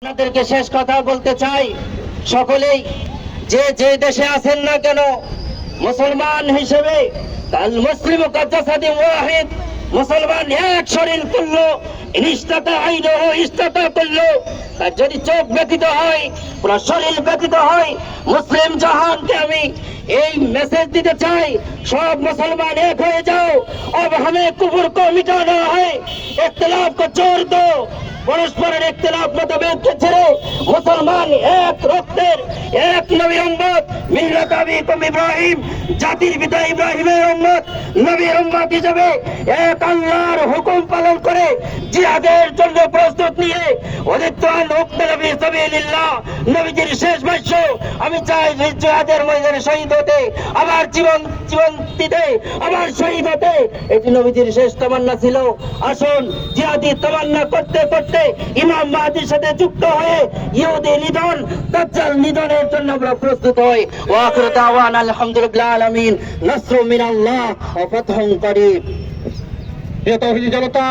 আপনাদেরকে শেষ কথা বলতে চাই, সকলেই যে যে দেশে আছেন না কেন, মুসলমান হিসেবে কাল মুসলিম কাজাসাদি ওয়াহিদ, মুসলমান এক শরীর করলো, ইস্তাতা আইনহ ইস্তাতা করলো। তার যদি চোখ ব্যতীত হয়, পুরো শরীর ব্যতীত হয়, মুসলিম জাহানকে আমি এই মেসেজ দিতে চাই, सब मुसलमान एक हो जाओ। अब हमें कुफर को मिटाना है, इख्तिलाफ को छोड़ दो, परस्पर इख्तिलाफ मतभेद के ছেড়ে মুসলমান এক রক্তের, এক নবীর উম্মত, মিল্লাত আবিকুম ইব্রাহিম, জাতির পিতা ইব্রাহিমের উম্মত, নবীর উম্মত হিসেবে এক আল্লাহর হুকুম পালন করে জিহাদের জন্য প্রস্তুত নিয়ে ওয়াদিত্তান উকতাল ফি সাবিলিল্লাহ, নবীজির শেষ ভাষ্য, আমি চাই জিহাদের ময়দানে শহীদ হতে, আমার জীবন দিতে, আমার শহীদ হতে, এটি নবীজির শেষ তামান্না ছিল। আসুন জিহাদি তামান্না করতে করতে ইমাম মাহদির সাথে যুক্ত হয়ে ইহুদি নিধন, দাজ্জাল নিধনের জন্য আমরা প্রস্তুত হই। ওয়া আখিরু দাওয়ানা আলহামদুলিল্লাহি আলামিন, নাসরুম মিনাল্লাহ ওয়া ফাতহুন করিব। প্রিয় তাওহীদি জনতা,